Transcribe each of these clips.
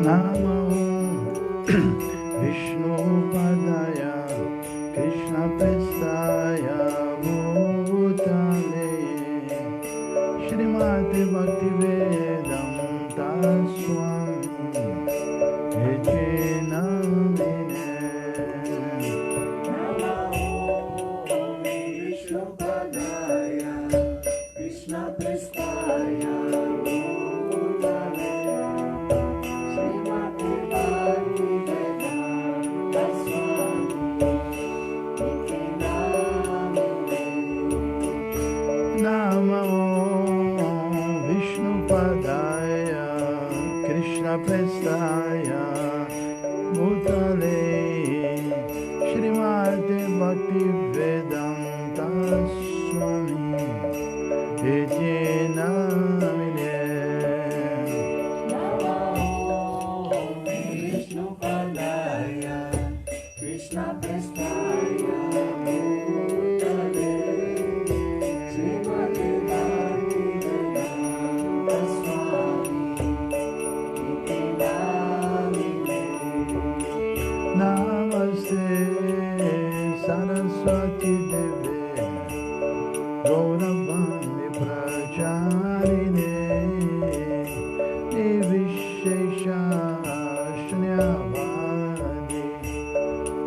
Namo Vishnu Padaya Krishna Prestaya Bhutale Srimati Bhaktivedanta Swami Vijayamine Vishnu Padaya Krishna Prestaya Prestaya Bhutale Srimati Bhaktivedanta Swami Vijayamine Namo Vishnu Padaya Krishna Prestaya Bhutale Srimati Bhaktivedanta Swami Namaste Saraswati Deve Gauravani Pracharine Nivishesha Shnyavadi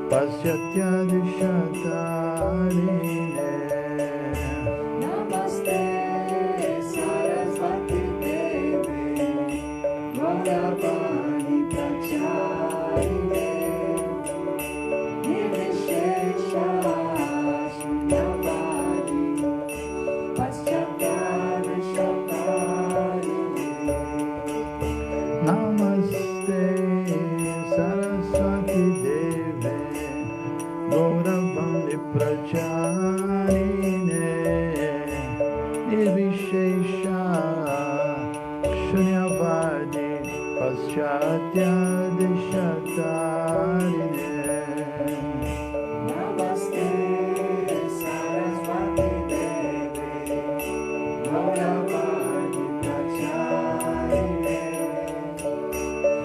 Pasyatya Dishatarine Namaste Saraswati Devi Gauravani Pracharine Nirvishesha Shunyavadi Paschatya Dishatarine Namaste Saraswati Deve Gauravani Pracharine Nirvishesha Shunyavadi Paschatya Dishatarine Namaste Saraswati Devi Gauravani Pracharine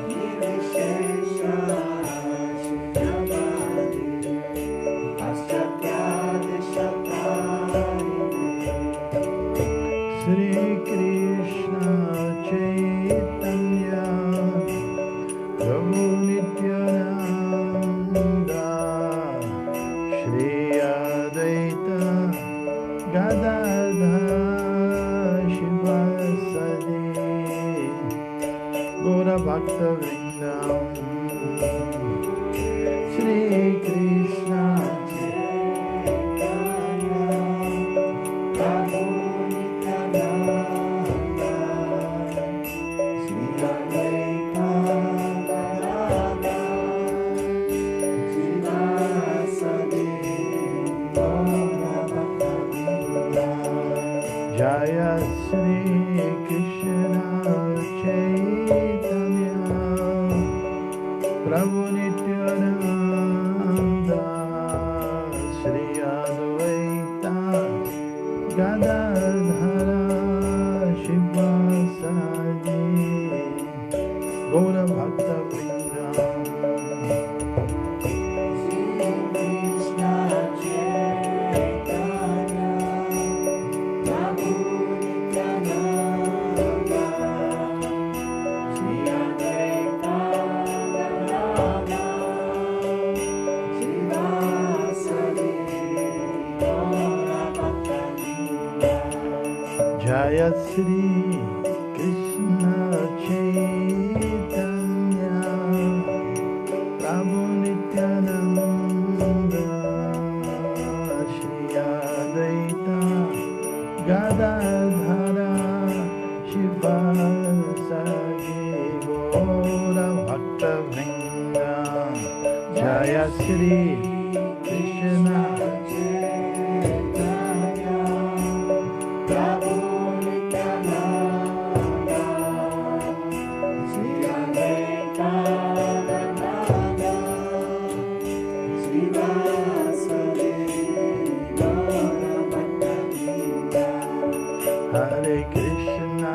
Nirvishesha Shunyavadi Paschatya Dishatarine Sri Krishna Chaitanya Prabhu Nityananda Shri Advaita Gadadhar Shivasadi Gaura Bhakta Vrindam Shri Krishna Chaitanya Prabhu Nityananda Shri Advaita Gadadhar Shivasadi Gaura Bhakta Vrinda Jaya Sri Krishna Chaitanya Prabhu Nityananda Shri Advaita Gadadhara Shivasadi Gaura Bhakta Vrinda Shri Krishna Chaitanya Prabhu Nityananda Shri Advaita Gadadhar Shivasadi Gaura Bhakta Vrinda Jaya Sri Krishna Chaitanya Prabhu Nityananda Shri Advaita Gadadhara Shivasadi Gaura Bhakta Vrinda Jaya Sri Krishna Chaitanya Prabhu Nityananda Shri Advaita Gadadhar Shivasadi Gaura Bhakta Vrinda Hare Krishna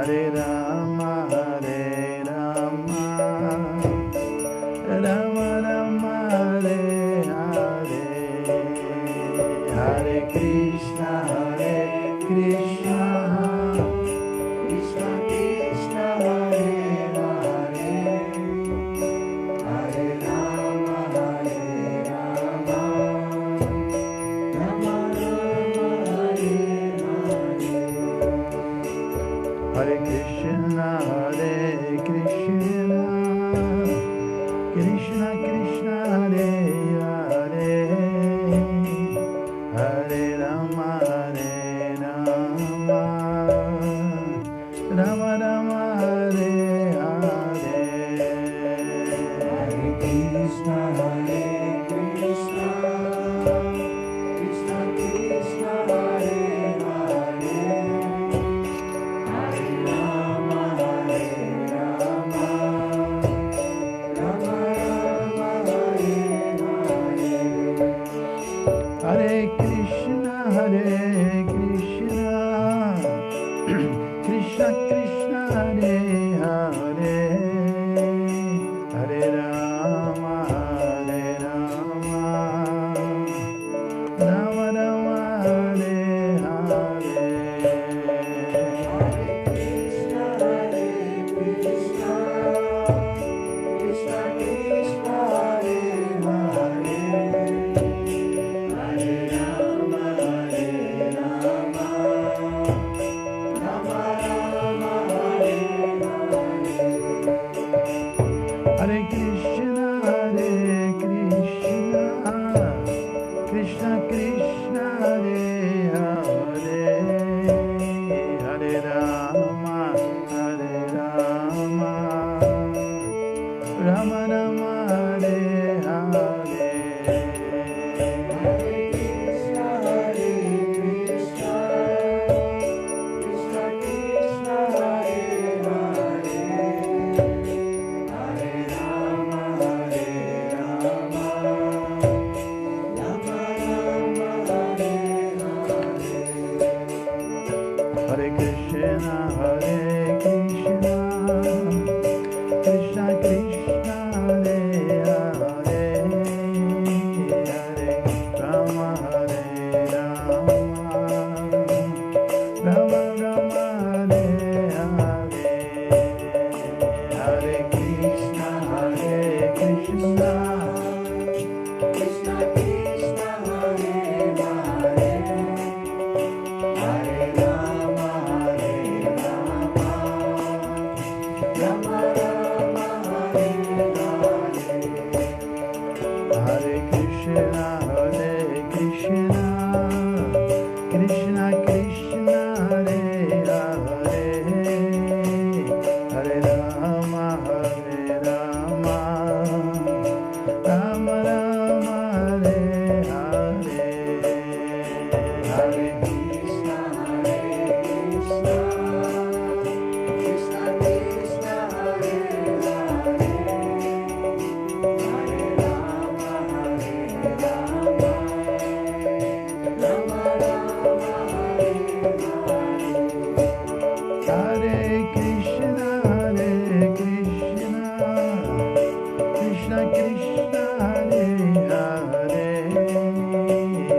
Hare Rama, Hare Rama, Rama Rama, Hare Hare, Hare Krishna, Hare Krishna, Krishna Krishna Hare Hare, Hare Rama Hare Rama, Rama Rama Hare Hare. Hare Krishna, Hare Krishna, Krishna Krishna, Hare Hare, Hare Rama, Hare Rama, Rama Rama, Hare Hare. Hare Krishna Hare Krishna, Krishna Krishna Hare Hare, Hare Rama Hare Rama, Rama Rama Hare Hare. Hare Krishna, Hare Krishna, Krishna Krishna, Hare Hare, Hare Rama, Hare Rama, Rama Rama, Hare Hare. Krishna Hare Krishna, Krishna Krishna Hare Hare, Hare Rama Hare Rama, Rama Rama Hare Hare. Hare Krishna, Hare Krishna, Krishna Krishna, Hare Hare, Hare Rama, Hare Rama, Rama Rama, Hare Hare. Hare Krishna Hare Krishna, Krishna Krishna Hare Hare, Hare Rama Hare Rama, Rama Rama Hare Hare. Hare Krishna, Hare Krishna, Krishna Krishna, Hare Hare, Hare Rama, Hare Rama, Rama Rama, Hare Hare. Hare Krishna, Hare Krishna, Krishna Krishna Hare Hare, Hare Rama Hare Rama, Rama Rama Hare Hare. Hare Krishna, Hare Krishna, Krishna Krishna, Hare Hare, Hare Rama, Hare Rama, Rama Rama, Hare Hare. Hare Krishna Hare Krishna, Krishna Krishna Hare Hare, Hare Rama Hare Rama, Rama Rama Hare Hare. Hare Krishna, Hare Krishna, Krishna Krishna, Hare Hare,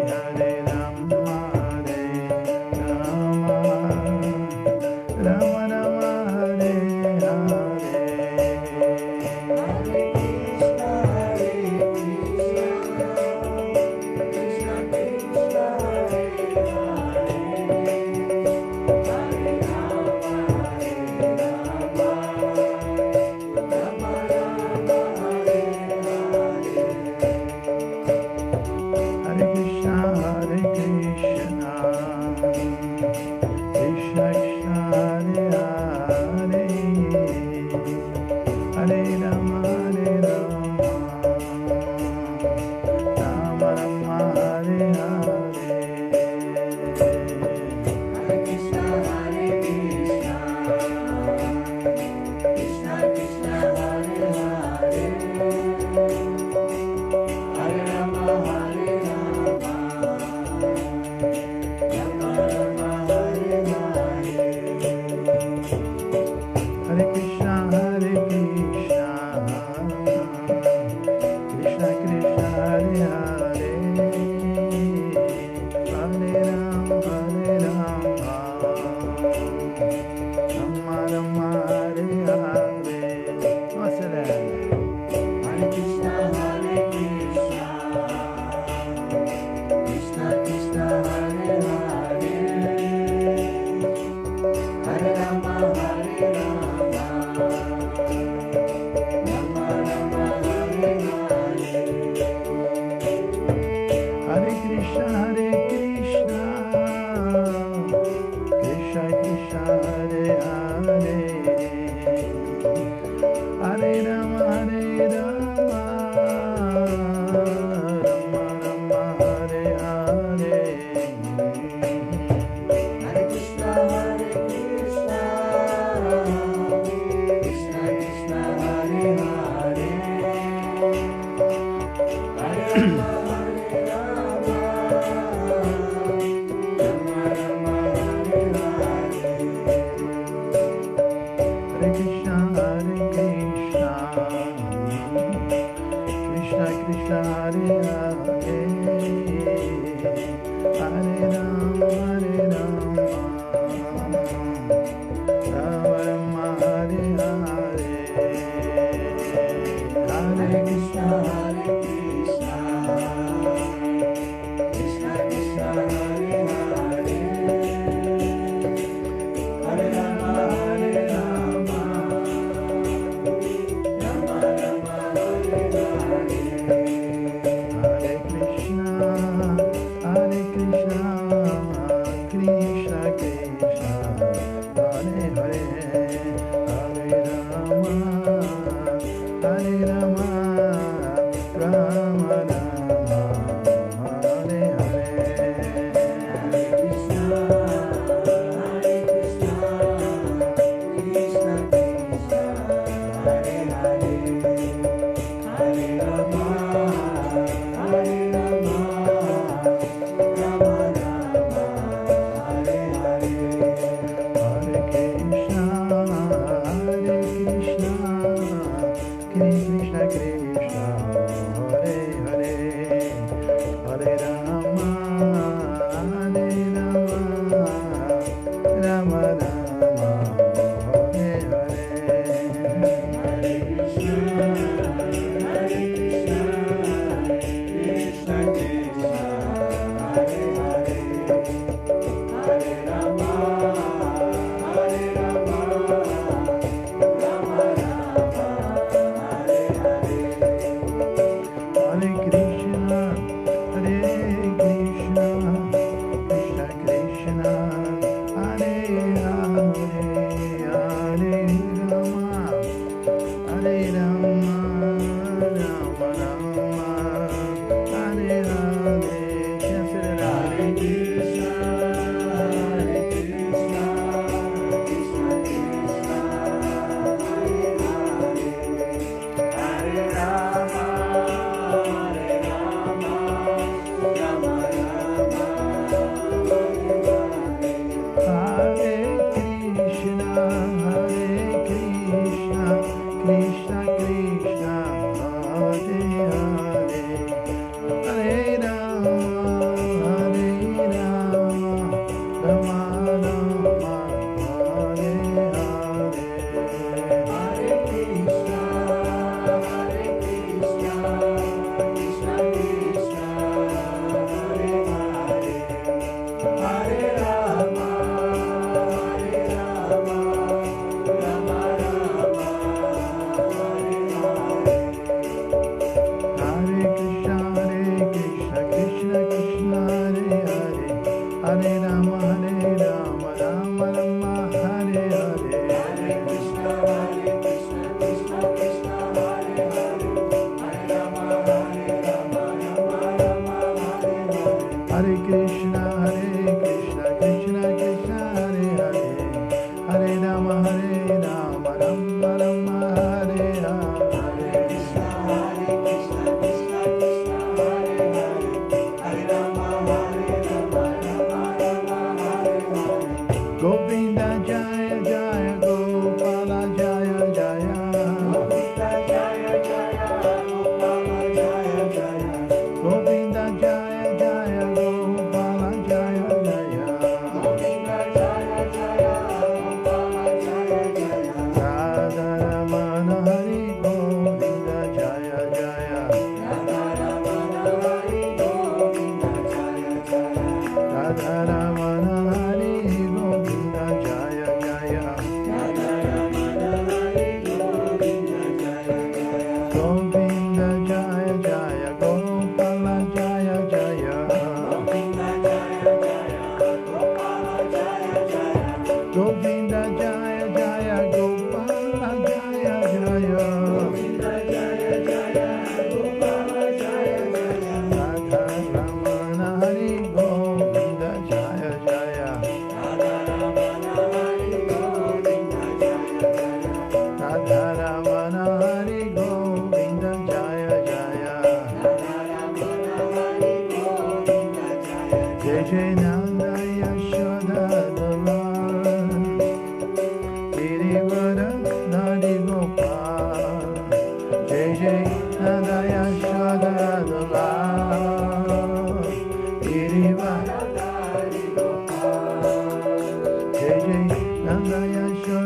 Hare Rama, Hare Rama, Rama Rama, Hare Hare. Hare Krishna Hare Krishna, Krishna Krishna Hare Hare, Hare Rama Hare Rama, Rama Rama Hare Hare. Hare Krishna, Hare Krishna, Krishna Krishna, Hare Rama, Hare Hare. Acelera. Hare Krishna, Krishna Krishna, Hare Hare, Hare Rama, Hare Rama, Rama Rama, Hare Hare. Hare Krishna, Krishna Krishna, Hare Hare, Hare Rama, Rama Rama, Hare Hare. Hare Krishna, Krishna Krishna, Hare Hare, Hare Rama, Hare Rama, Rama Rama, Hare Hare.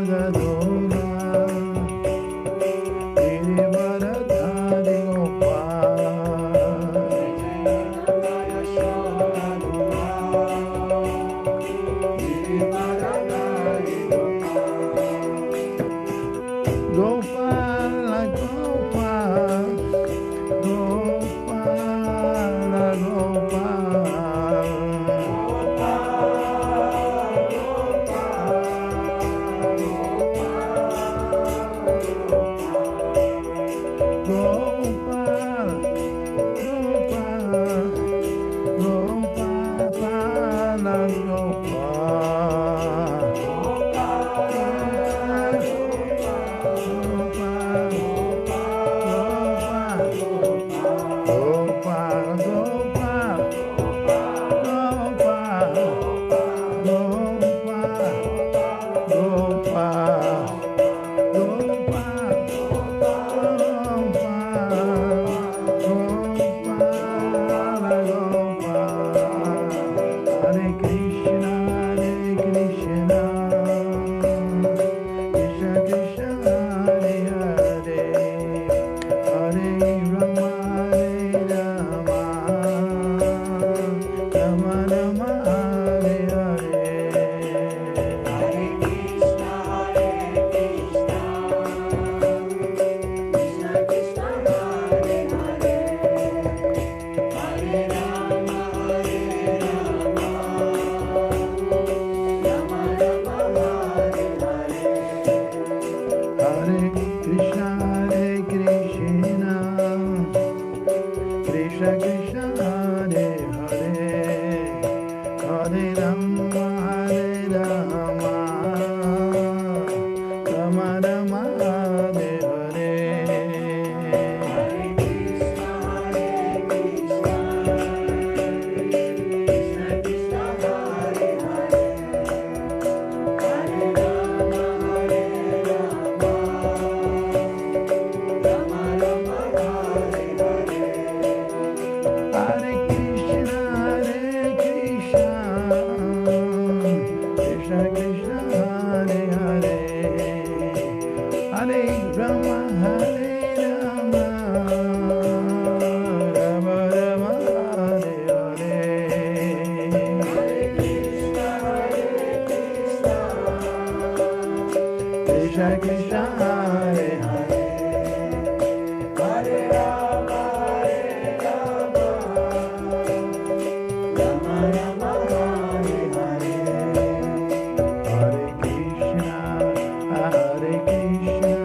Gadona, Girivaradhari Gopal, Gopala Gopal, Gopala Gopal, Gopal, Gopal, Gopala Hare Krishna, Krishna Krishna, Hare Hare, Hare Rama, Rama Rama, Hare Hare. Hare Krishna, Krishna Krishna, Hare Hare, Hare Rama, Rama Rama, Hare Hare. Hare Krishna, Krishna Krishna, Hare Hare, Hare Rama, Rama Rama, Hare Hare. Krishna Krishna, Hare Hare, Hare Krishna,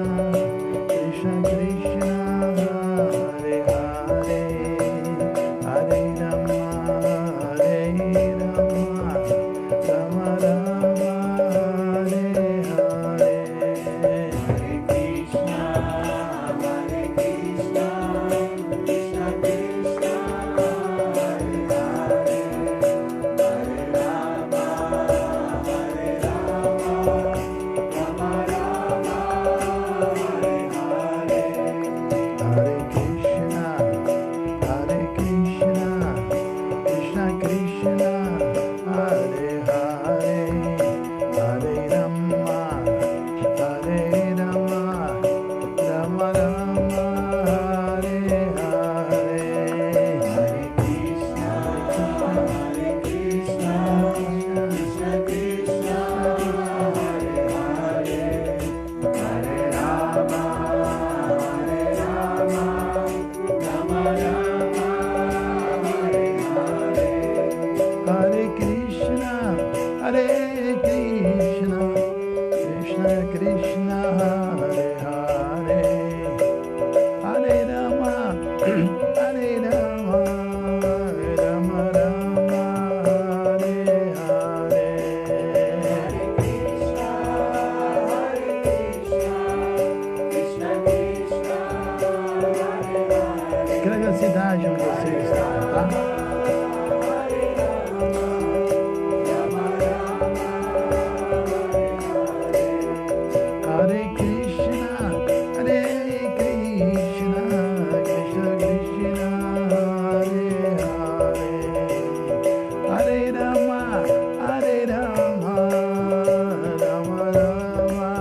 Krishna Krishna, Hare Hare, Hare Rama, Rama Rama, Hare Hare. Hare Krishna, Krishna Krishna, Hare Hare, Hare Rama, Rama Rama, Hare Hare. Hare Krishna, Krishna Krishna, Hare Hare, Hare Rama, Hare Krishna, Krishna Krishna, Hare Hare, Hare Rama, Rama Rama, Hare Hare. Escreve a cidade onde você está, tá? Hare Krishna, Krishna Krishna, Hare Hare, Hare Rama, Rama Rama,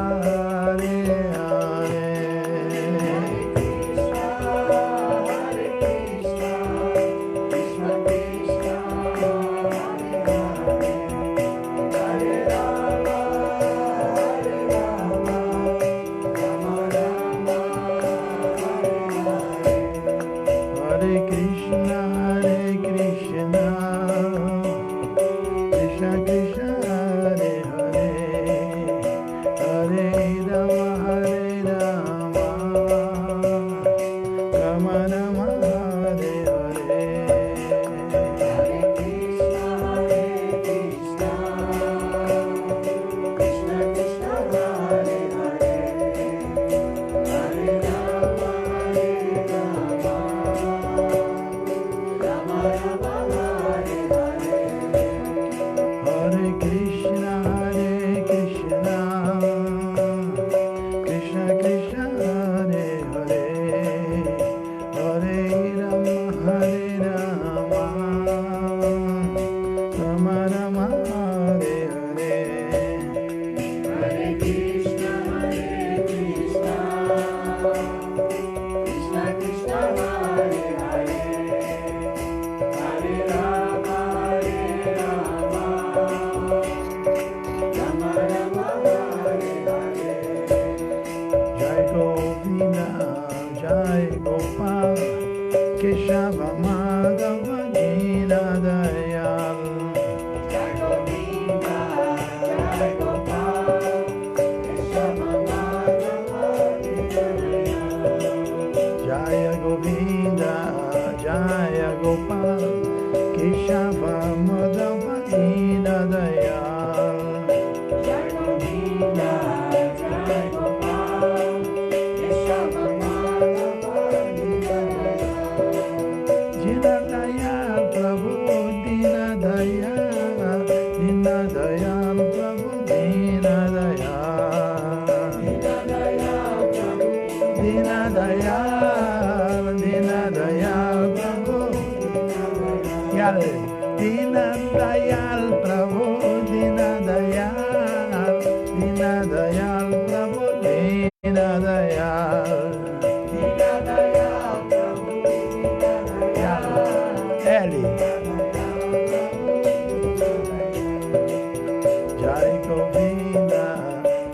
Dayal Prabhu Dina Dayal. Eli. Jai Govinda,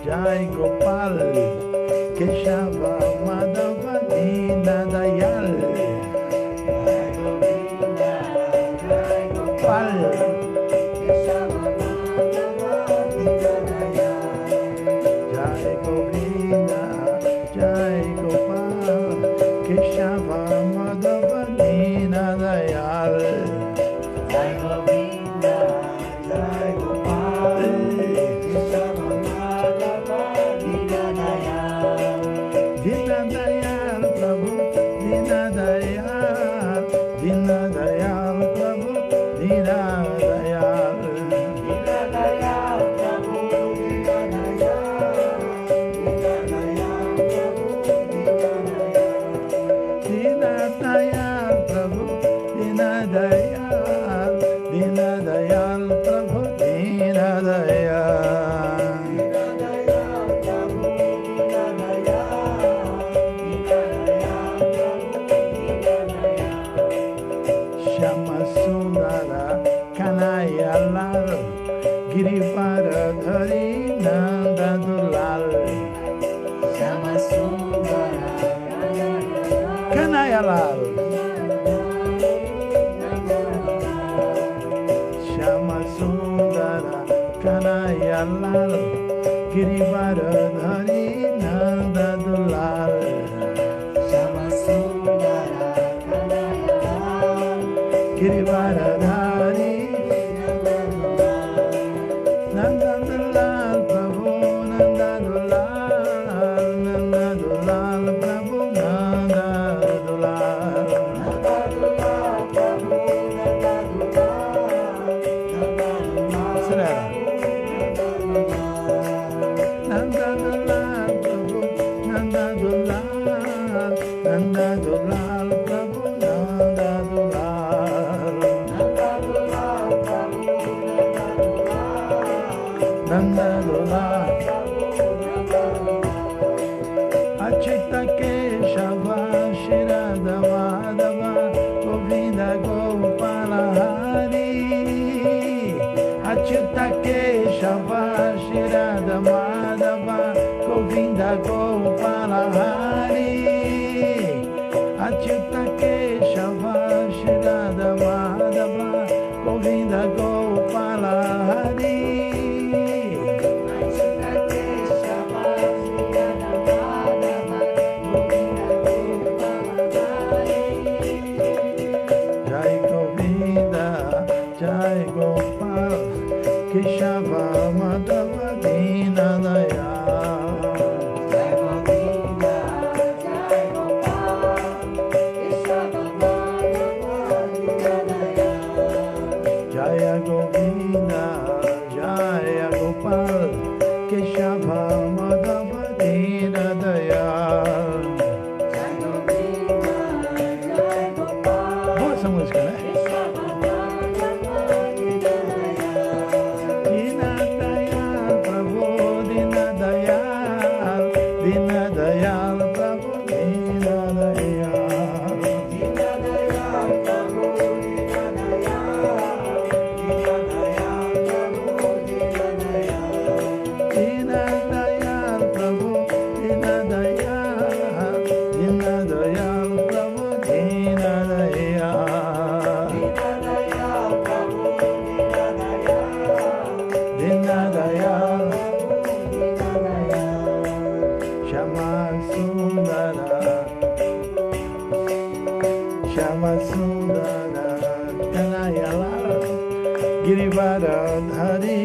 Jai Gopal, Keshava Madhava Dina Dayal. Gopal, Jai Govinda, Jai Gopal, Keshava Madhava Dina Dayal. Jai Govinda, Jai Gopal, Keshava Madhava Dina Dayal. Dina Dayal Prabhu, Dina Dayal, Dina Dayal Prabhu, Dina Dayal. Dina Dayal Prabhu, Dina Dayal. Dina Dayal Prabhu, Dina Dayal. Dina Dayal Prabhu, Dina Dayal, Dina Dayal Prabhu, Dina Dayal. Dina Dayal Prabhu, Dina Dayal. Dina Dayal Prabhu, Dina Dayal. Shama Sundara Kanaya Lal, Girivara Dhari Nanda Dulal. Shama Sundara, Kanaya Lal, Shama Sundara Kanaya Lal, Girivara Dhari Nanda Dulal. Shama Sundara, Girivara Dhari Nanda Dulal Prabhu, Nanda Dulal, Nanda Dulal Prabhu, Nanda Dulal. Acelera. Nanda Dulal Prabhu, Nanda Dulal, Nanda Dulal Prabhu, Nanda Dulal. Nanda Dulal. Achita Keshava Shirada Madhava Govinda Gopala Hari. Achita Keshava Shirada Madhava Govinda Gopala Hari. Achita Keshava Shirada Madhava Govinda Gopala Hari. Jai Govinda, Jai Gopal, Keshava Madhava Dina Dayal. Jai Govinda, Jai Gopal, Keshava Madhava Dina Dayal. Jaya Govinda, Jaya Gopal, Keshava Madhava Dina Dayal. Jai Govinda, Jai Gopal, Boa essa música, né? Keshava Madhava Dina Dayal. Dina Dayal Prabhu, Dina Dayal, Dina Dayal Prabhu, Dina Dayal. Dina Dayal Prabhu, Dina Dayal. Dina Dayal Prabhu, Dina Dayal. Dina Dayal Prabhu, Dina Dayal, Dina Dayal Prabhu, Dina Dayal. Dina Dayal Prabhu, Dina Dayal. Dina Dayal, Dina Dayal. Shama Sundara, Shama Sundara, Kanaya Lal, Girivara Dhari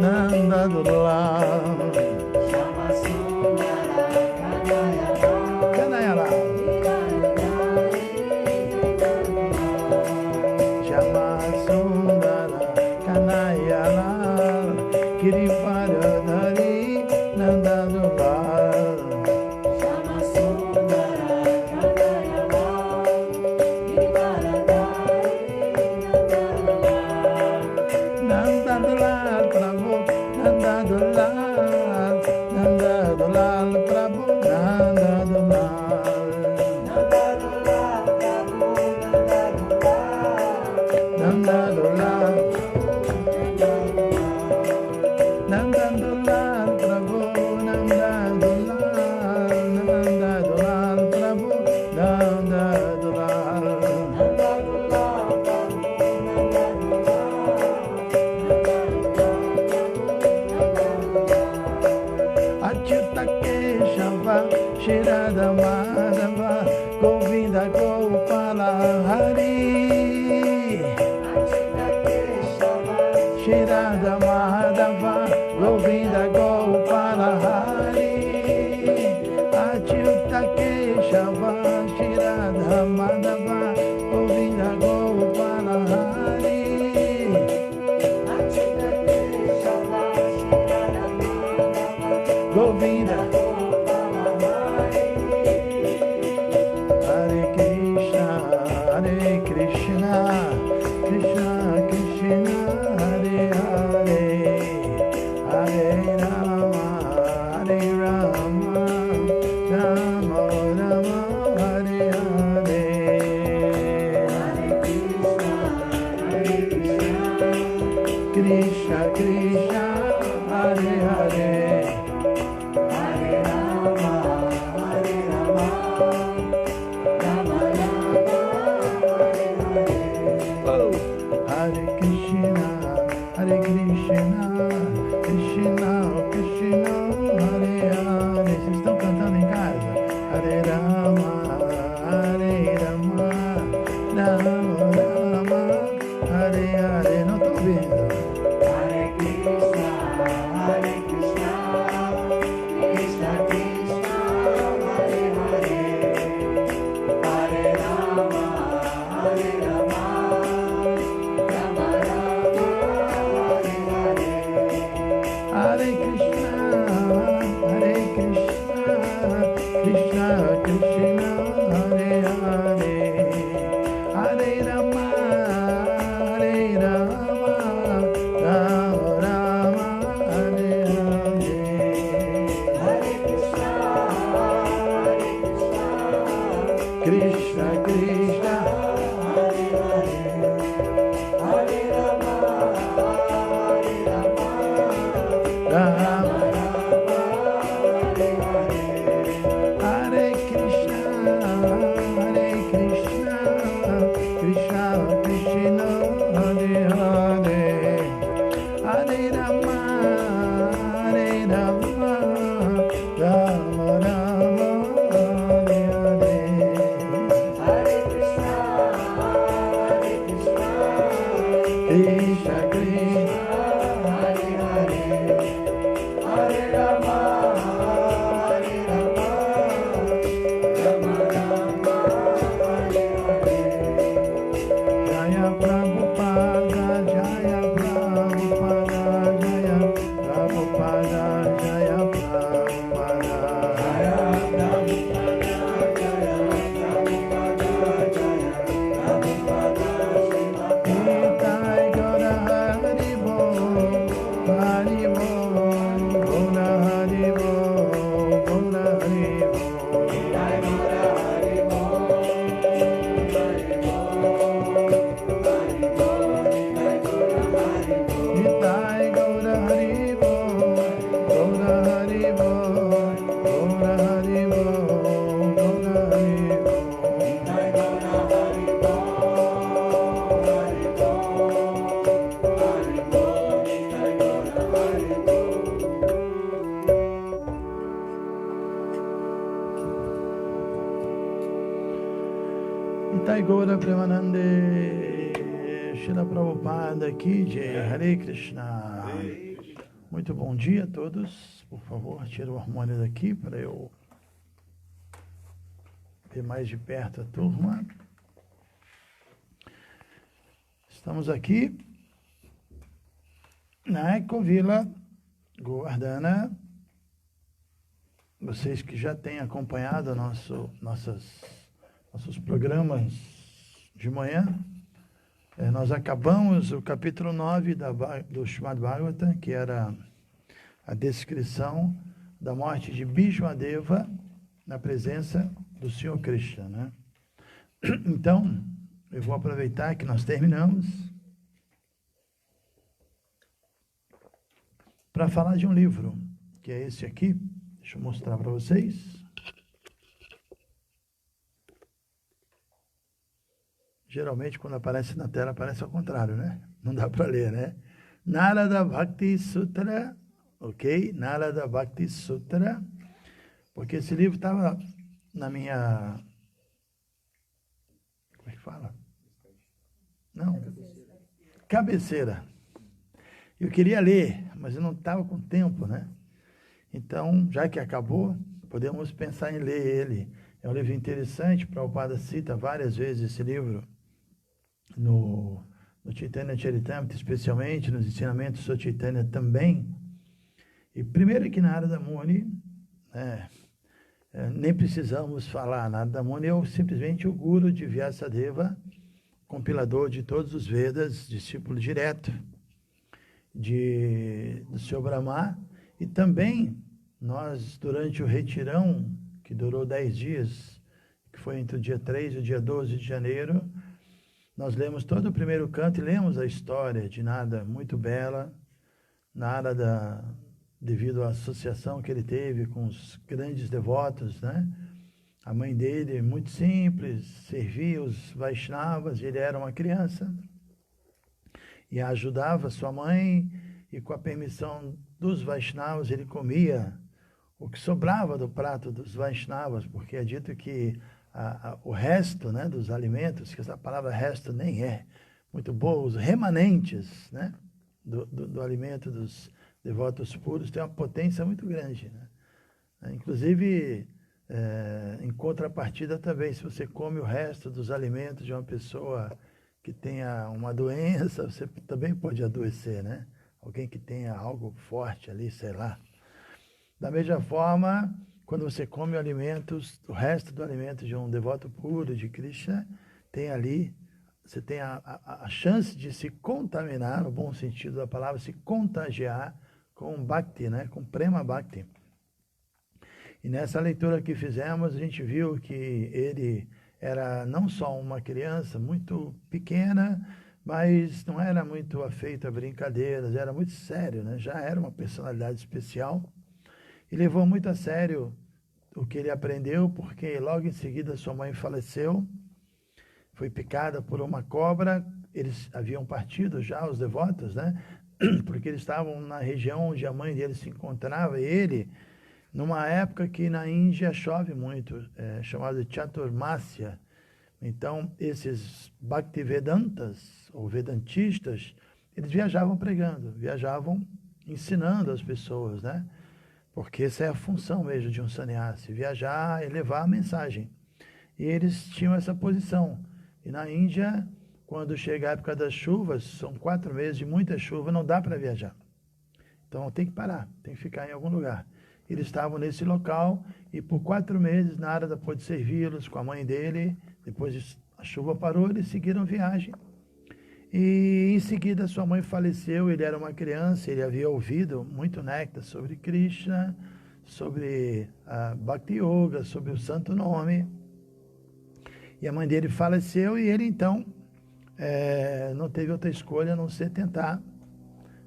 Nanda Dulal. Shama Sundara, Kanaya Lal. Kanaya Lal, Shama Sundara, Kanaya Lal, Girivara Dhari Nanda Dulal. Shama Sundara, Kanaya Lal. Girivara Dhari Nanda Dulal. Nanda Dulal Prabhu, Nanda Dulal, Dulal Prabhu, Nanda Dulal. Nanda Dulal. Nanda Dulal Prabhu, Nanda Dulal. Nanda Dulal Prabhu, Nanda Dulal. Achyuta Keshava, Shirada Madhava, Govinda Gopala Hari. Shirada Madhava, Govinda Gopala Hari. Achyuta Keshava, Shirada Madhava, Govinda Gopala Hari. Govinda. Hare Krishna, Krishna Krishna, Hare Hare, Hare Rama, Rama Rama, Hare Hare. Krishna Krishna, Hare Hare. Hare Krishna, Krishna Krishna, Hare Hare. Vocês estão cantando em casa? Hare Rama, Rama Rama, Hare Hare. Não estou ouvindo. Hare Krishna, Krishna Krishna, Hare Hare, Hare Rama, Rama Rama, Hare Hare. Hare Krishna, Krishna Krishna, Hare Hare, Hare Rama, Rama Rama, Hare Hare. Hare Krishna, Krishna Krishna, Hare Hare, Hare Rama, Rama. Hare Hare. Hare Krishna, Krishna Krishna, Hare Hare, Hare Rama, Rama Rama, Hare Hare. Hare Krishna, Krishna Krishna, Hare Hare, Hare Rama, Rama Rama, Hare Hare. Jaya Prabhupada, Jaya Prabhupada, Jaya Prabhupada, Jaya Prabhupada. Nitai Gaura Hari Bol, Hari Bol, Gaura Hari Bol, Gaura Hari Bol. Nitai Gaura Hari Bol, Gaura Hari Bol, Gaura Hari Bol, Gaura Hari Bol. Nitai Gaura Premanande, Shila Prabhupada Ki Jai, Hare Krishna. Muito bom dia a todos. Por favor, tira o harmônio daqui para eu ver mais de perto a turma. Estamos aqui na Ecovila Govardhana. Vocês que já têm acompanhado nossos programas de manhã, nós acabamos o capítulo 9 do Srimad Bhagavatam, que era a descrição da morte de Bhishmadeva na presença do Senhor Krishna, né? Então, eu vou aproveitar que nós terminamos para falar de um livro, que é esse aqui. Deixa eu mostrar para vocês. Geralmente, quando aparece na tela, aparece ao contrário, né? Não dá para ler, né? Narada Bhakti Sutra, ok? Narada Bhakti Sutra, porque esse livro estava na minha... Como é que fala? Não. Cabeceira. Eu queria ler, mas eu não estava com tempo, né? Então, já que acabou, podemos pensar em ler ele. É um livro interessante, Prabhupada cita várias vezes esse livro no Chaitanya Charitamrita, especialmente nos ensinamentos do Chaitanya também. E primeiro que Narada Muni, nem precisamos falar, Narada Muni é simplesmente o guru de Vyasadeva, compilador de todos os Vedas, discípulo direto do Sr. Brahma. E também nós, durante o retirão, que durou 10 dias, que foi entre o dia 3 e o dia 12 de janeiro, nós lemos todo o primeiro canto e lemos a história de Narada, muito bela. Narada, devido à associação que ele teve com os grandes devotos, né? A mãe dele, muito simples, servia os Vaishnavas, ele era uma criança, e ajudava sua mãe, e com a permissão dos Vaishnavas, ele comia o que sobrava do prato dos Vaishnavas, porque é dito que o resto, né, dos alimentos, que essa palavra resto nem é muito boa, os remanentes, né, do alimento dos devotos puros tem uma potência muito grande, né? Inclusive, em contrapartida também, se você come o resto dos alimentos de uma pessoa que tenha uma doença, você também pode adoecer, né? Alguém que tenha algo forte ali, sei lá. Da mesma forma, quando você come o resto do alimento de um devoto puro de Krishna, tem ali, você tem a chance de se contaminar, no bom sentido da palavra, se contagiar com Bhakti, né? Com Prema Bhakti. E nessa leitura que fizemos, a gente viu que ele era não só uma criança muito pequena, mas não era muito afeito a brincadeiras, era muito sério, né? Já era uma personalidade especial. E levou muito a sério o que ele aprendeu, porque logo em seguida sua mãe faleceu, foi picada por uma cobra. Eles haviam partido já, os devotos, né? Porque eles estavam na região onde a mãe dele se encontrava, e ele, numa época que na Índia chove muito, chamado de Chaturmasya. Então, esses Bhaktivedantas, ou Vedantistas, eles viajavam pregando, viajavam ensinando as pessoas, né? Porque essa é a função mesmo de um sannyasi, viajar e levar a mensagem. E eles tinham essa posição. E na Índia, quando chega a época das chuvas, são 4 meses de muita chuva, não dá para viajar. Então tem que parar, tem que ficar em algum lugar. Eles estavam nesse local e por 4 meses Narada pôde servi-los com a mãe dele. Depois a chuva parou, eles seguiram viagem. E em seguida sua mãe faleceu, ele era uma criança, ele havia ouvido muito néctar sobre Krishna, sobre a Bhakti Yoga, sobre o santo nome. E a mãe dele faleceu e ele então não teve outra escolha a não ser tentar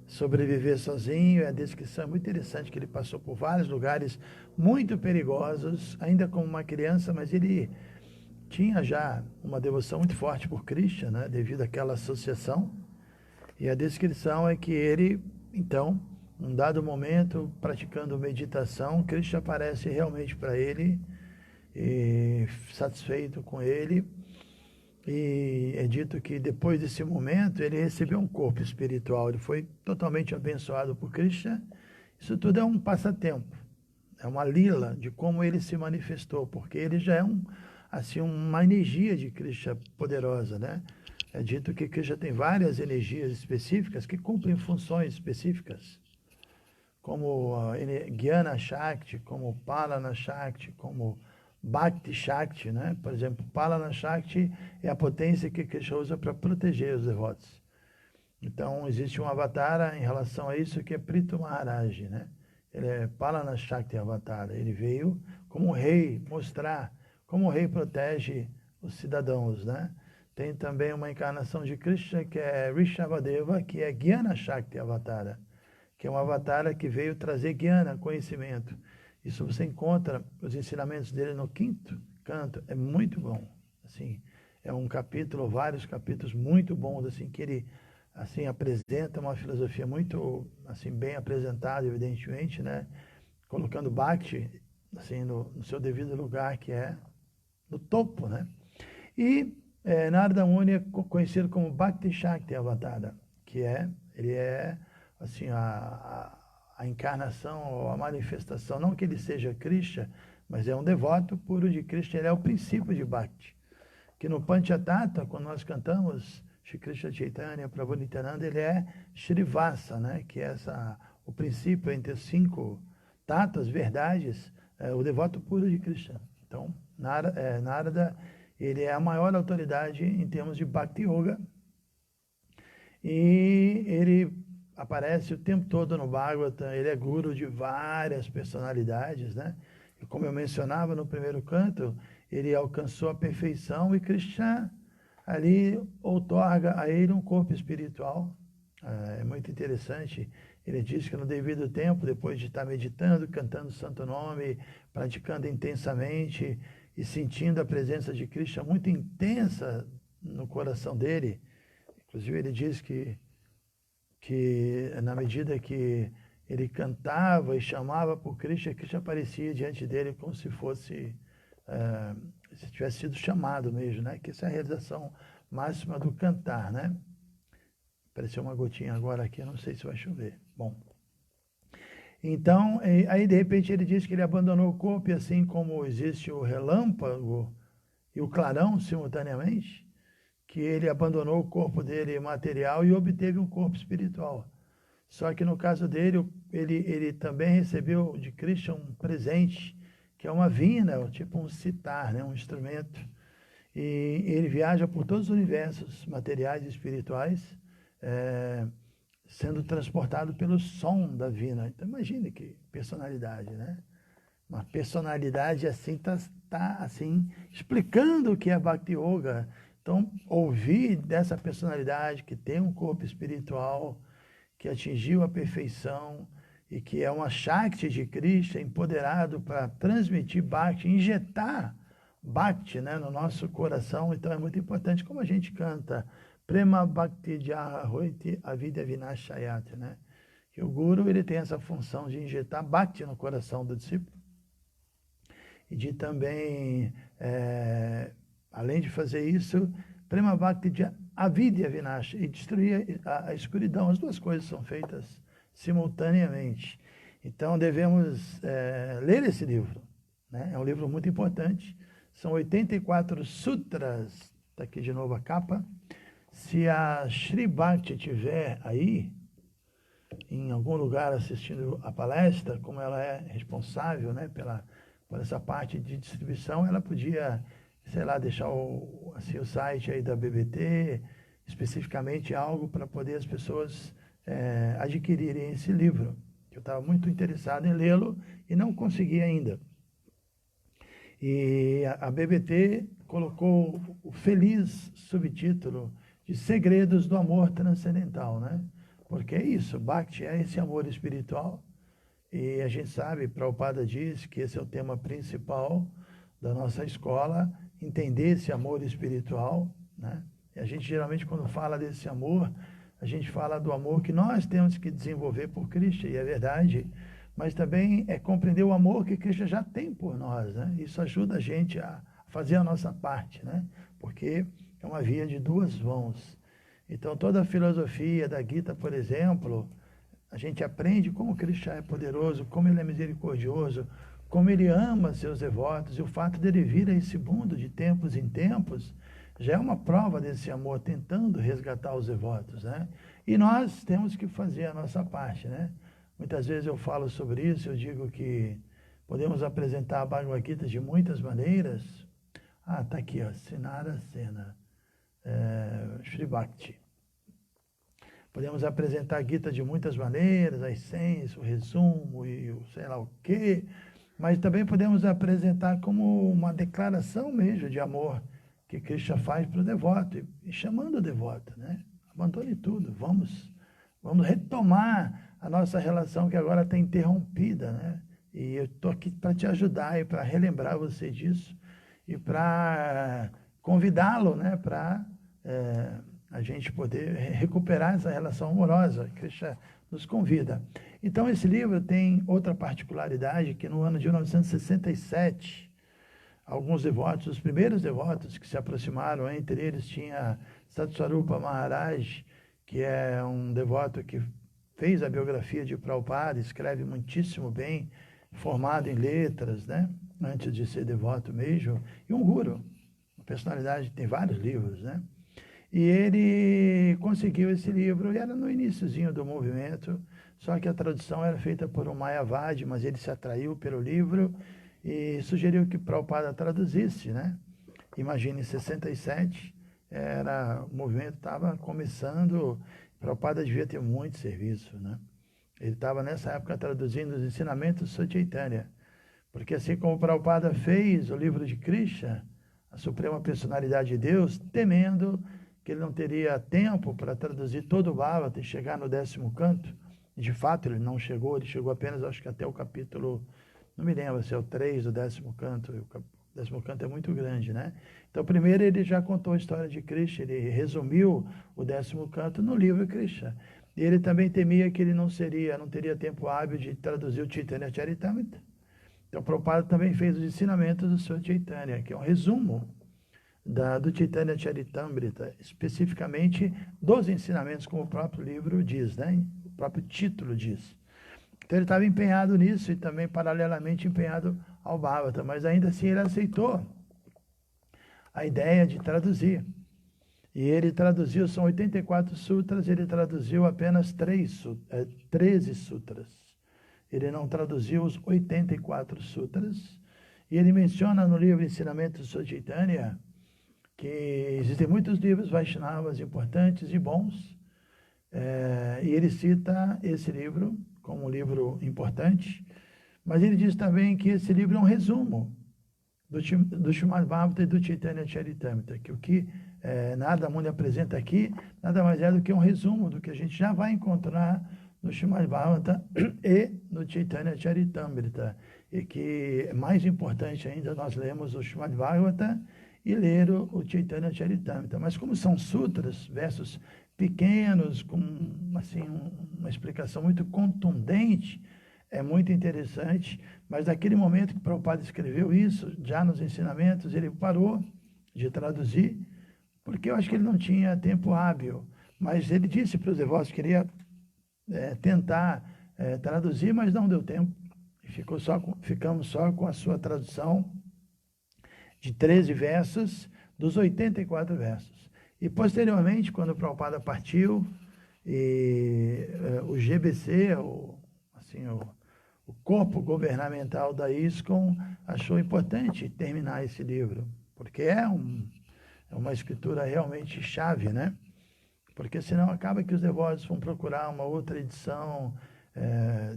sobreviver sozinho. A descrição é muito interessante, que ele passou por vários lugares muito perigosos, ainda como uma criança, mas ele tinha já uma devoção muito forte por Krishna, né, devido àquela associação. E a descrição é que ele, então, num dado momento, praticando meditação, Krishna aparece realmente para ele, e satisfeito com ele. E é dito que depois desse momento ele recebeu um corpo espiritual, ele foi totalmente abençoado por Krishna. Isso tudo é um passatempo, é uma lila de como ele se manifestou, porque ele já é uma energia de Krishna poderosa, né? É dito que Krishna tem várias energias específicas que cumprem funções específicas, como Jnana Shakti, como Palana Shakti, como Bhakti Shakti, né? Por exemplo, Palana Shakti é a potência que Krishna usa para proteger os devotos. Então, existe um avatar em relação a isso que é Prithu Maharaj, né? ele é Palana Shakti Avatara. Ele veio como um rei, mostrar como o rei protege os cidadãos, né? Tem também uma encarnação de Krishna, que é Rishabhadeva, que é Gyana Shakti Avatara, que é um avatar que veio trazer Gyana, conhecimento. Isso você encontra os ensinamentos dele no 5º canto, é muito bom. Assim, é um capítulo, vários capítulos muito bons, assim, que ele assim apresenta uma filosofia muito assim bem apresentada, evidentemente, né? Colocando Bhakti assim no seu devido lugar, que é no topo, né? E Narada Muni é conhecido como Bhakti Shakti Avatara, que ele é assim a encarnação, a manifestação, não que ele seja Krishna, mas é um devoto puro de Krishna, ele é o princípio de Bhakti. Que no Panchatattva, quando nós cantamos Shri Krishna Chaitanya Prabhu Nityananda, ele é Shrivasa, né? Que é o princípio entre os 5 tattvas, verdades, o devoto puro de Krishna. Então, Narada, ele é a maior autoridade em termos de Bhakti Yoga, e ele aparece o tempo todo no Bhagavatam, ele é guru de várias personalidades, né? E como eu mencionava no primeiro canto, ele alcançou a perfeição e Krishna ali outorga a ele um corpo espiritual. É muito interessante. Ele diz que no devido tempo, depois de estar meditando, cantando o santo nome, praticando intensamente e sentindo a presença de Krishna muito intensa no coração dele, inclusive ele diz que na medida que ele cantava e chamava por Krishna, Krishna aparecia diante dele como se fosse, se tivesse sido chamado mesmo, né? Que essa é a realização máxima do cantar, né? Apareceu uma gotinha agora aqui, não sei se vai chover. Bom, então, aí de repente ele diz que ele abandonou o corpo, e assim como existe o relâmpago e o clarão simultaneamente, que ele abandonou o corpo dele material e obteve um corpo espiritual. Só que no caso dele, ele também recebeu de Krishna um presente, que é uma vina, tipo um sitar, né? Um instrumento. E ele viaja por todos os universos materiais e espirituais, sendo transportado pelo som da vina. Então imagine que personalidade, né? Uma personalidade assim tá assim explicando o que é Bhakti Yoga. Então, ouvir dessa personalidade que tem um corpo espiritual, que atingiu a perfeição e que é uma Shakti de Krishna, empoderado para transmitir Bhakti, injetar Bhakti, né, no nosso coração. Então é muito importante, como a gente canta Prema Bhakti Jaha Hoiti Avidya Vinashayati, né? Que o Guru ele tem essa função de injetar Bhakti no coração do discípulo e de também, além de fazer isso, Prema Bhakti Avidya Vinasha, e destruir a escuridão. As duas coisas são feitas simultaneamente. Então devemos ler esse livro, né? É um livro muito importante. São 84 sutras. Está aqui de novo a capa. Se a Shri Bhakti estiver aí, em algum lugar assistindo a palestra, como ela é responsável, né, por essa parte de distribuição, ela podia, sei lá, deixar o site aí da BBT, especificamente algo para poder as pessoas adquirirem esse livro. Eu estava muito interessado em lê-lo e não consegui ainda. E a BBT colocou o feliz subtítulo de Segredos do Amor Transcendental, né? Porque é isso, Bhakti é esse amor espiritual, e a gente sabe, Prabhupada diz que esse é o tema principal da nossa escola, entender esse amor espiritual, né? E a gente geralmente quando fala desse amor, a gente fala do amor que nós temos que desenvolver por Krishna, e é verdade, mas também é compreender o amor que Krishna já tem por nós, né? Isso ajuda a gente a fazer a nossa parte, né? Porque é uma via de duas mãos. Então, toda a filosofia da Gita, por exemplo, a gente aprende como Krishna é poderoso, como ele é misericordioso, como ele ama seus devotos, e o fato dele vir a esse mundo de tempos em tempos já é uma prova desse amor, tentando resgatar os devotos, né? E nós temos que fazer a nossa parte, né? Muitas vezes eu falo sobre isso, eu digo que podemos apresentar a Bhagavad Gita de muitas maneiras. Ah, está aqui, ó, Sinara Sena, Shri Bhakti. Podemos apresentar a Gita de muitas maneiras, a essência, o resumo e o sei lá o quê, mas também podemos apresentar como uma declaração mesmo de amor que Krishna faz para o devoto, e chamando o devoto, né? Abandone tudo, vamos retomar a nossa relação que agora está interrompida, né? E eu estou aqui para te ajudar e para relembrar você disso e para convidá-lo, né? Para a gente poder recuperar essa relação amorosa. Krishna nos convida. Então, esse livro tem outra particularidade, que no ano de 1967, alguns devotos, os primeiros devotos que se aproximaram, entre eles tinha Satswarupa Maharaj, que é um devoto que fez a biografia de Prabhupada, escreve muitíssimo bem, formado em letras, né? Antes de ser devoto mesmo, e um guru, uma personalidade que tem vários livros, né? E ele conseguiu esse livro, e era no iniciozinho do movimento, só que a tradução era feita por um Mayavadi, mas ele se atraiu pelo livro e sugeriu que Prabhupada traduzisse, né? Imagine, em 67, o movimento estava começando, Prabhupada devia ter muito serviço, né? Ele estava nessa época traduzindo os ensinamentos de Chaitanya, porque assim como Prabhupada fez o livro de Krishna, a Suprema Personalidade de Deus, temendo que ele não teria tempo para traduzir todo o Bhagavata e chegar no 10º canto. De fato, ele não chegou, ele chegou apenas, acho que até o capítulo, não me lembro se é o 3 do 10º canto, o 10º canto é muito grande, né? Então, primeiro ele já contou a história de Krishna, ele resumiu o 10º canto no livro Krishna. E ele também temia que ele não teria tempo hábil de traduzir o Chaitanya Charitamrita. Então, Prabhupada também fez os ensinamentos do Sr. Chaitanya, que é um resumo do Chaitanya Charitamrita, especificamente dos ensinamentos, como o próprio livro diz, né? O próprio título diz. Então ele estava empenhado nisso e também paralelamente empenhado ao Bhagavata, mas ainda assim ele aceitou a ideia de traduzir. E ele traduziu, são 84 sutras, ele traduziu apenas 13 sutras. Ele não traduziu os 84 sutras. E ele menciona no livro Ensinamentos de Chaitanya que existem muitos livros Vaishnavas importantes e bons, e ele cita esse livro como um livro importante, mas ele diz também que esse livro é um resumo do Srimad Bhagavatam e do Chaitanya Charitamrita, que o que Narada Muni apresenta aqui nada mais é do que um resumo do que a gente já vai encontrar no Srimad Bhagavatam e no Chaitanya Charitamrita, e que é mais importante ainda nós lemos o Srimad Bhagavatam e ler o Chaitanya Charitamrita. Mas como são sutras, versos pequenos, com assim, uma explicação muito contundente, é muito interessante, mas naquele momento que Prabhupada escreveu isso, já nos ensinamentos, ele parou de traduzir, porque eu acho que ele não tinha tempo hábil, mas ele disse para os devotos que queria tentar traduzir, mas não deu tempo, e ficamos só com a sua tradução de 13 versos, dos 84 versos. E, posteriormente, quando o Prabhupada partiu, o GBC, o corpo governamental da ISKCON, achou importante terminar esse livro, porque é uma escritura realmente chave, né? Porque senão acaba que os devotos vão procurar uma outra edição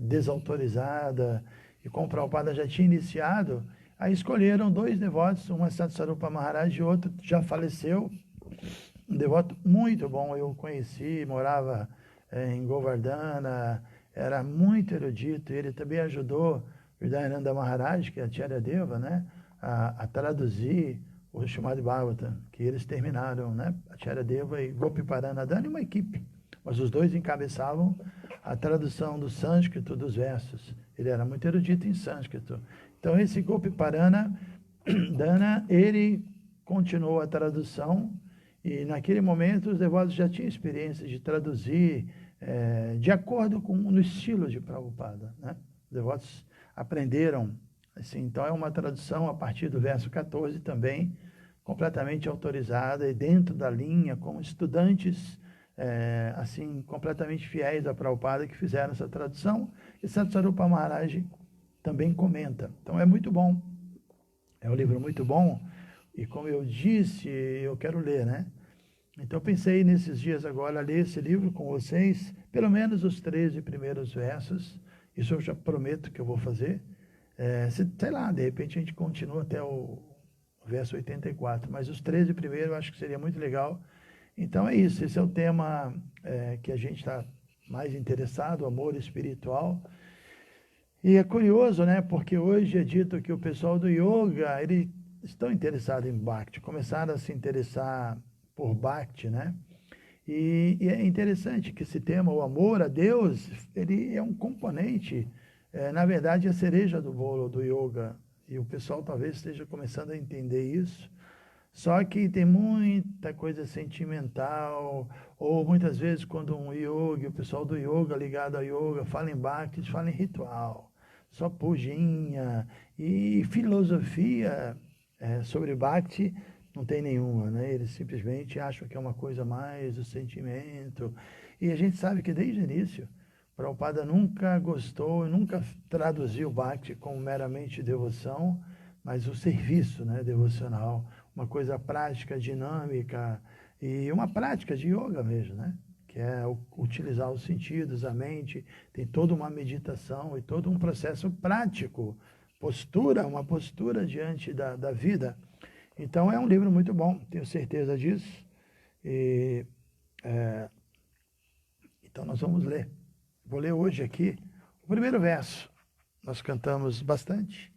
desautorizada, e como o Prabhupada já tinha iniciado, aí escolheram 2 devotos, um é Satswarupa Maharaj e outro já faleceu, um devoto muito bom, eu conheci, morava em Govardhana, era muito erudito, ele também ajudou o Dayananda Maharaj, que é a Acharya Deva, né, a traduzir o Srimad Bhagavatam, que eles terminaram, né, Acharya Deva e Gopi Paranadhana, uma equipe, mas os 2 encabeçavam a tradução do sânscrito dos versos, ele era muito erudito em sânscrito. Então esse Gopi Paranadhana, ele continuou a tradução, e naquele momento os devotos já tinham experiência de traduzir de acordo com o estilo de Prabhupada, né? Os devotos aprenderam, assim, então é uma tradução a partir do verso 14 também, completamente autorizada e dentro da linha, como estudantes, assim, completamente fiéis a Prabhupada que fizeram essa tradução, e Satswarupa Maharaj também comenta. Então é muito bom, é um livro muito bom, e como eu disse, eu quero ler, né? Então, eu pensei nesses dias agora ler esse livro com vocês, pelo menos os 13 primeiros versos. Isso eu já prometo que eu vou fazer. Sei lá, de repente a gente continua até o verso 84, mas os 13 primeiros eu acho que seria muito legal. Então é isso, esse é o tema que a gente está mais interessado, amor espiritual. E é curioso, né? Porque hoje é dito que o pessoal do yoga, eles estão interessados em Bhakti, começaram a se interessar por Bhakti, né? E é interessante que esse tema, o amor a Deus, ele é um componente, na verdade, a cereja do bolo do yoga. E o pessoal talvez esteja começando a entender isso. Só que tem muita coisa sentimental, ou muitas vezes quando um yogi, o pessoal do yoga ligado a yoga, fala em Bhakti, eles falam em ritual, só pujinha, e filosofia sobre Bhakti não tem nenhuma, né? Eles simplesmente acham que é uma coisa mais do sentimento. E a gente sabe que desde o início, Prabhupada nunca gostou, nunca traduziu Bhakti como meramente devoção, mas o serviço, né, devocional, uma coisa prática, dinâmica, e uma prática de yoga mesmo, né? Que é utilizar os sentidos, a mente, tem toda uma meditação e todo um processo prático, uma postura diante da vida. Então é um livro muito bom, tenho certeza disso. Então nós vamos ler. Vou ler hoje aqui o primeiro verso. Nós cantamos bastante,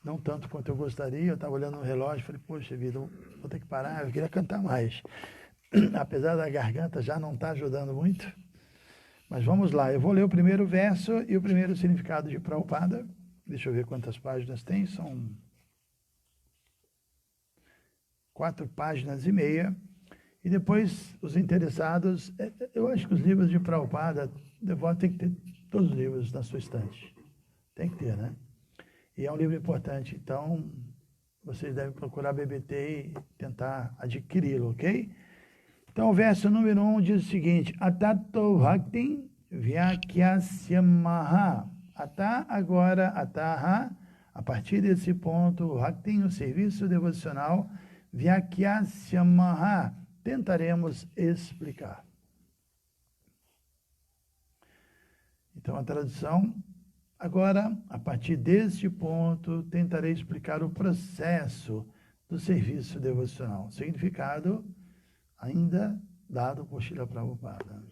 não tanto quanto eu gostaria. Eu estava olhando no relógio e falei, poxa vida, vou ter que parar, eu queria cantar mais. Apesar da garganta já não estar ajudando muito. Mas vamos lá, eu vou ler o primeiro verso e o primeiro significado de Prabhupada. Deixa eu ver quantas páginas tem, são 4 páginas e meia. E depois, os interessados, eu acho que os livros de Prabhupada, devoto tem que ter todos os livros na sua estante. Tem que ter, né? E é um livro importante, então vocês devem procurar BBT e tentar adquiri-lo, ok? Então o verso número 1 diz o seguinte: Atato Bhaktin Vyakyasyamaha. Ata, agora, Ataha, a partir desse ponto, Bhaktin, o serviço devocional, Vyakyasyamaha, tentaremos explicar. Então a tradução, agora, a partir deste ponto, tentarei explicar o processo do serviço devocional. O significado ainda dado por Srila Prabhupada.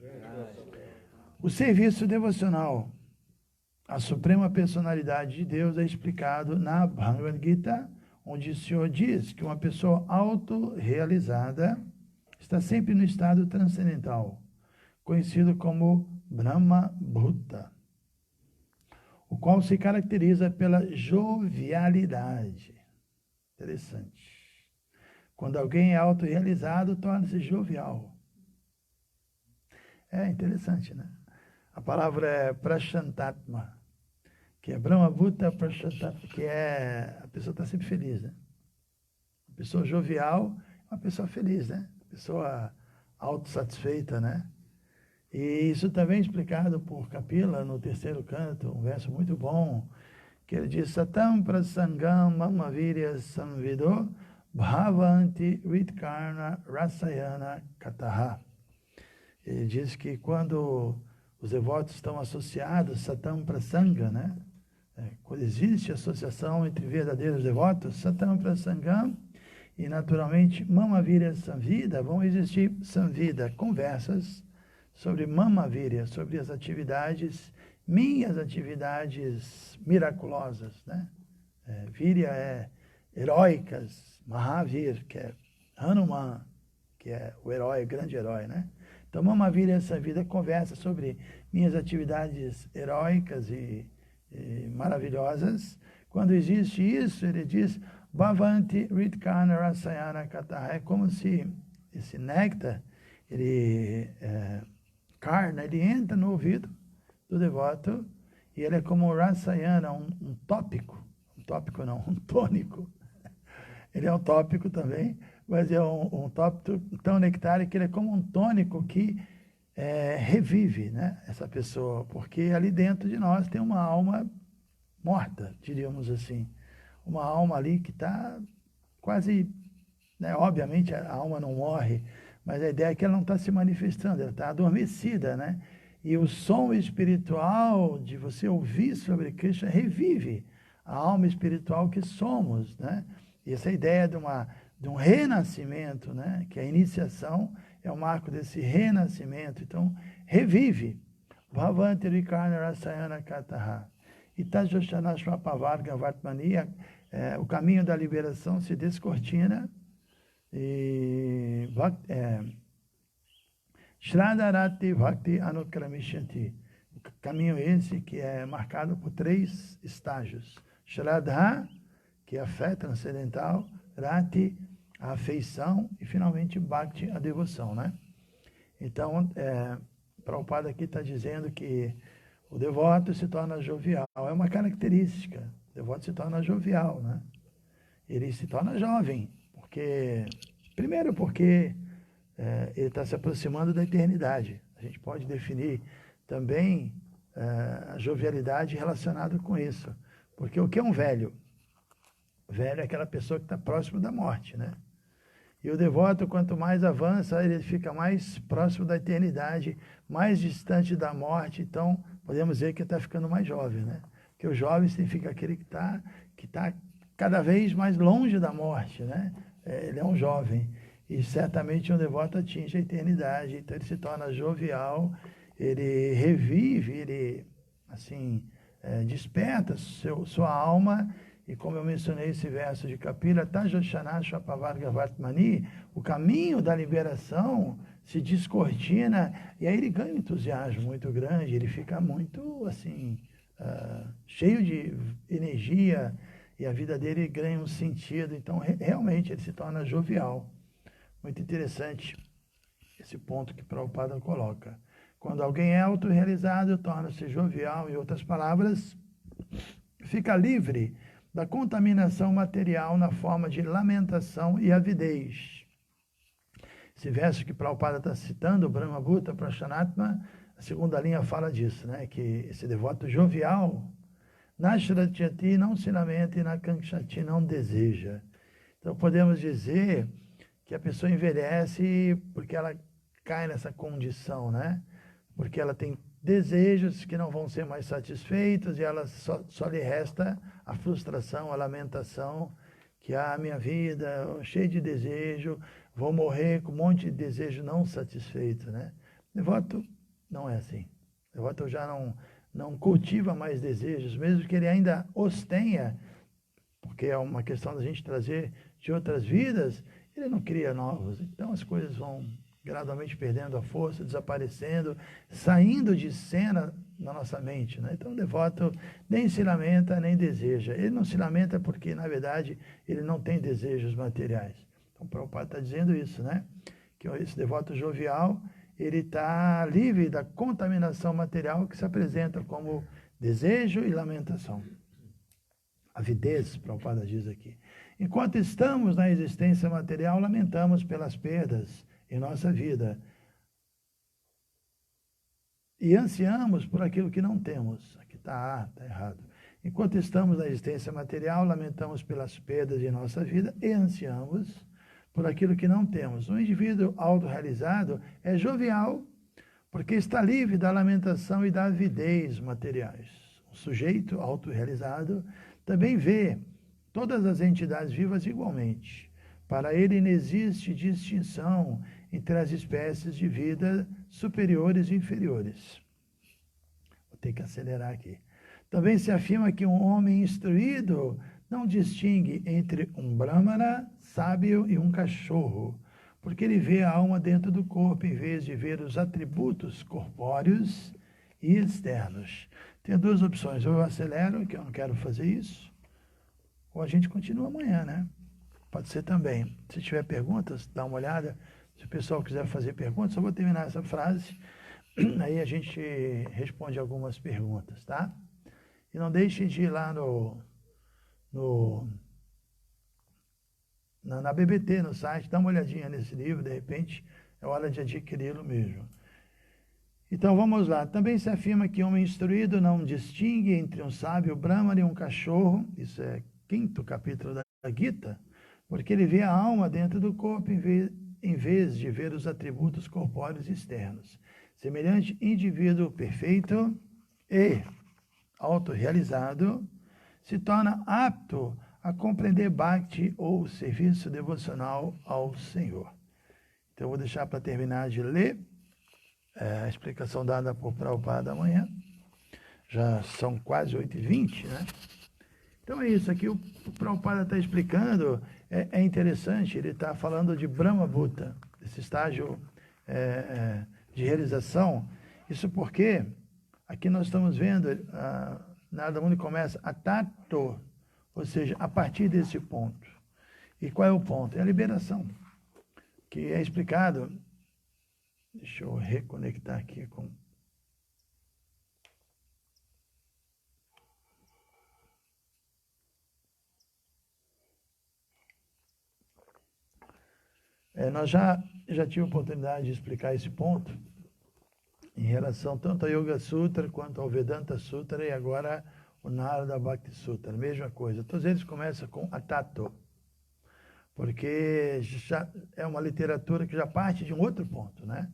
O serviço devocional, a suprema personalidade de Deus, é explicado na Bhagavad Gita, onde o Senhor diz que uma pessoa autorrealizada está sempre no estado transcendental, conhecido como Brahma Bhuta, o qual se caracteriza pela jovialidade. Interessante. Quando alguém é autorrealizado, torna-se jovial. É interessante, né? A palavra é prashantatma, que é Brahma Bhuta Prashantatma, que é a pessoa está sempre feliz, né? A pessoa jovial é uma pessoa feliz, né? Pessoa autossatisfeita, né? E isso também é explicado por Kapila no terceiro canto, um verso muito bom, que ele diz: Satam prasangam mamavirya samvido bhavanti ritkarna rasayana kataha. Ele diz que quando os devotos estão associados, Satam prasanga, né? Quando existe associação entre verdadeiros devotos, Satam prasangam, e naturalmente mamavirya samvida, vão existir samvida, conversas sobre mamavirya, sobre as atividades, minhas atividades miraculosas, né? Virya é heróicas, Mahavir, que é Hanuman, que é o herói, o grande herói, né? Então, mamavirya, essa vida, conversa sobre minhas atividades heróicas e maravilhosas. Quando existe isso, ele diz, Bhavanti Ritkarna Rasayana Kataha, é como se esse néctar, ele entra no ouvido do devoto, e ele é como um Rasayana, um tópico não, um tônico. Ele é um tópico também, mas é um tópico tão nectário que ele é como um tônico que revive, né, essa pessoa, porque ali dentro de nós tem uma alma morta, diríamos assim. Uma alma ali que está quase né? Obviamente a alma não morre, mas a ideia é que ela não está se manifestando, ela está adormecida, né? E o som espiritual de você ouvir sobre Krishna revive a alma espiritual que somos, né? E essa ideia de um renascimento, né? Que a iniciação é o marco desse renascimento. Então, revive. Bhavanti Vikarna Rasayana Kataha. Itajoshana Swapavarga Vatmani. O caminho da liberação se descortina. E Shraddharati Bhakti Anukramishanti. O caminho esse que é marcado por 3 estágios. Shraddha, que é a fé transcendental, Rati, a afeição, e finalmente Bhakti, a devoção, né? Então, Prabhupada aqui está dizendo que o devoto se torna jovial. É uma característica. O devoto se torna jovial, né? Ele se torna jovem, primeiro porque ele está se aproximando da eternidade. A gente pode definir também a jovialidade relacionada com isso. Porque o que é um velho? Velho é aquela pessoa que está próximo da morte, né? E o devoto, quanto mais avança, ele fica mais próximo da eternidade, mais distante da morte. Então, podemos dizer que está ficando mais jovem, né? Porque o jovem significa aquele que tá cada vez mais longe da morte, né? Ele é um jovem. E certamente um devoto atinge a eternidade. Então, ele se torna jovial, ele revive, ele, assim, desperta sua alma. E como eu mencionei esse verso de Kapila, Tajoshana Swapavarga Vatmani, o caminho da liberação se descortina, e aí ele ganha um entusiasmo muito grande, ele fica muito, assim, cheio de energia, e a vida dele ganha um sentido. Então, realmente, ele se torna jovial. Muito interessante esse ponto que Prabhupada coloca. Quando alguém é autorrealizado, torna-se jovial, em outras palavras, fica livre da contaminação material na forma de lamentação e avidez. Esse verso que Prabhupada está citando, Brahma Bhuta Prashanatma, a segunda linha fala disso, né? Que esse devoto jovial, Nashratyati não se lamenta e Nakanksati não deseja. Então podemos dizer que a pessoa envelhece porque ela cai nessa condição, né? Porque ela tem desejos que não vão ser mais satisfeitos e ela só lhe resta a frustração, a lamentação, que a minha vida cheia de desejo, vou morrer com um monte de desejo não satisfeito, né? Devoto não é assim. Devoto já não cultiva mais desejos, mesmo que ele ainda os tenha, porque é uma questão da gente trazer de outras vidas, ele não cria novos. Então as coisas vão gradualmente perdendo a força, desaparecendo, saindo de cena na nossa mente, né? Então o devoto nem se lamenta, nem deseja. Ele não se lamenta porque, na verdade, ele não tem desejos materiais. Então o Prabhupada está dizendo isso, né? Que esse devoto jovial, ele está livre da contaminação material que se apresenta como desejo e lamentação. Avidez, Prabhupada diz aqui. Enquanto estamos na existência material, lamentamos pelas perdas em nossa vida e ansiamos por aquilo que não temos. Aqui está errado. Enquanto estamos na existência material, lamentamos pelas perdas em nossa vida e ansiamos por aquilo que não temos. O indivíduo autorrealizado é jovial porque está livre da lamentação e da avidez materiais. O sujeito autorrealizado também vê todas as entidades vivas igualmente. Para ele não existe distinção entre as espécies de vida superiores e inferiores. Vou ter que acelerar aqui. Também se afirma que um homem instruído não distingue entre um brahmana sábio e um cachorro, porque ele vê a alma dentro do corpo em vez de ver os atributos corpóreos e externos. Tem duas opções: ou eu acelero, que eu não quero fazer isso, ou a gente continua amanhã, né? Pode ser também. Se tiver perguntas, dá uma olhada. Se o pessoal quiser fazer perguntas, eu vou terminar essa frase, aí a gente responde algumas perguntas, tá? E não deixe de ir lá na BBT, no site, dá uma olhadinha nesse livro, de repente é hora de adquiri-lo mesmo. Então vamos lá. Também se afirma que um homem instruído não distingue entre um sábio brahmana e um cachorro, isso é 5º capítulo da Gita, porque ele vê a alma dentro do corpo em vez de ver os atributos corpóreos externos. Semelhante indivíduo perfeito e autorrealizado se torna apto a compreender Bhakti ou serviço devocional ao Senhor. Então, eu vou deixar para terminar de ler a explicação dada por Prabhupada amanhã. Já são quase 8h20, né? Então é isso, aqui o Prabhupada está explicando, é interessante, ele está falando de Brahma Bhuta, esse estágio de realização. Isso porque aqui nós estamos vendo, Narada Muni começa a tato, ou seja, a partir desse ponto. E qual é o ponto? É a liberação, que é explicado. Deixa eu reconectar aqui com... nós já tive a oportunidade de explicar esse ponto em relação tanto ao Yoga Sutra quanto ao Vedanta Sutra e agora o Narada Bhakti Sutra, a mesma coisa. Todos eles começam com atato, porque já é uma literatura que já parte de um outro ponto, né?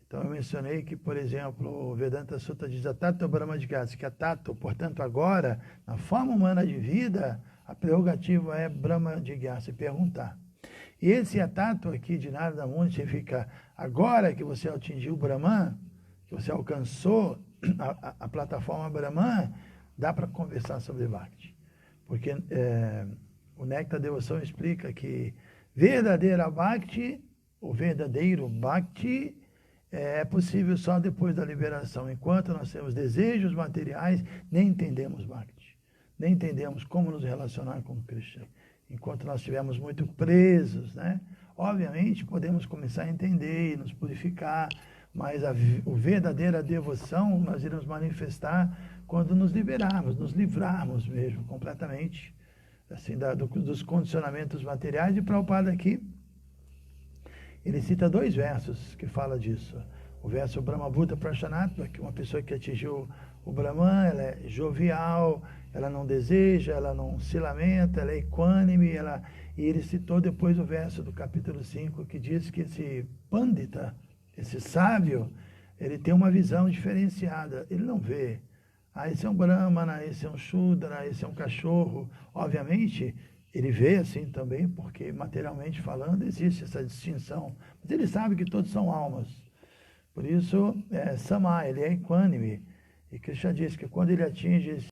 Então eu mencionei que, por exemplo, o Vedanta Sutra diz atato Brahma Jigyasa, que atato, portanto agora, na forma humana de vida, a prerrogativa é Brahma Jigyasa, perguntar. E esse atato aqui de Narada Muni significa, agora que você atingiu o Brahman, que você alcançou a plataforma Brahman, dá para conversar sobre Bhakti. Porque o Néctar Devoção explica que verdadeira Bhakti, o verdadeiro Bhakti, é possível só depois da liberação. Enquanto nós temos desejos materiais, nem entendemos Bhakti. Nem entendemos como nos relacionar com Krishna. Enquanto nós estivermos muito presos, né? Obviamente, podemos começar a entender e nos purificar, mas a verdadeira devoção nós iremos manifestar quando nos liberarmos, nos livrarmos mesmo, completamente, assim, dos condicionamentos materiais. E Prabhupada aqui, ele cita 2 versos que falam disso. O verso Brahma Bhuta Prashanatma, que uma pessoa que atingiu o Brahman, ela é jovial, ela não deseja, ela não se lamenta, ela é equânime, e ele citou depois o verso do capítulo 5, que diz que esse Pandita, esse sábio, ele tem uma visão diferenciada, ele não vê, esse é um Brahmana, esse é um Shudra, esse é um cachorro. Obviamente, ele vê assim também, porque materialmente falando existe essa distinção, mas ele sabe que todos são almas. Por isso, Sama, ele é equânime. E Krishna diz que quando ele atinge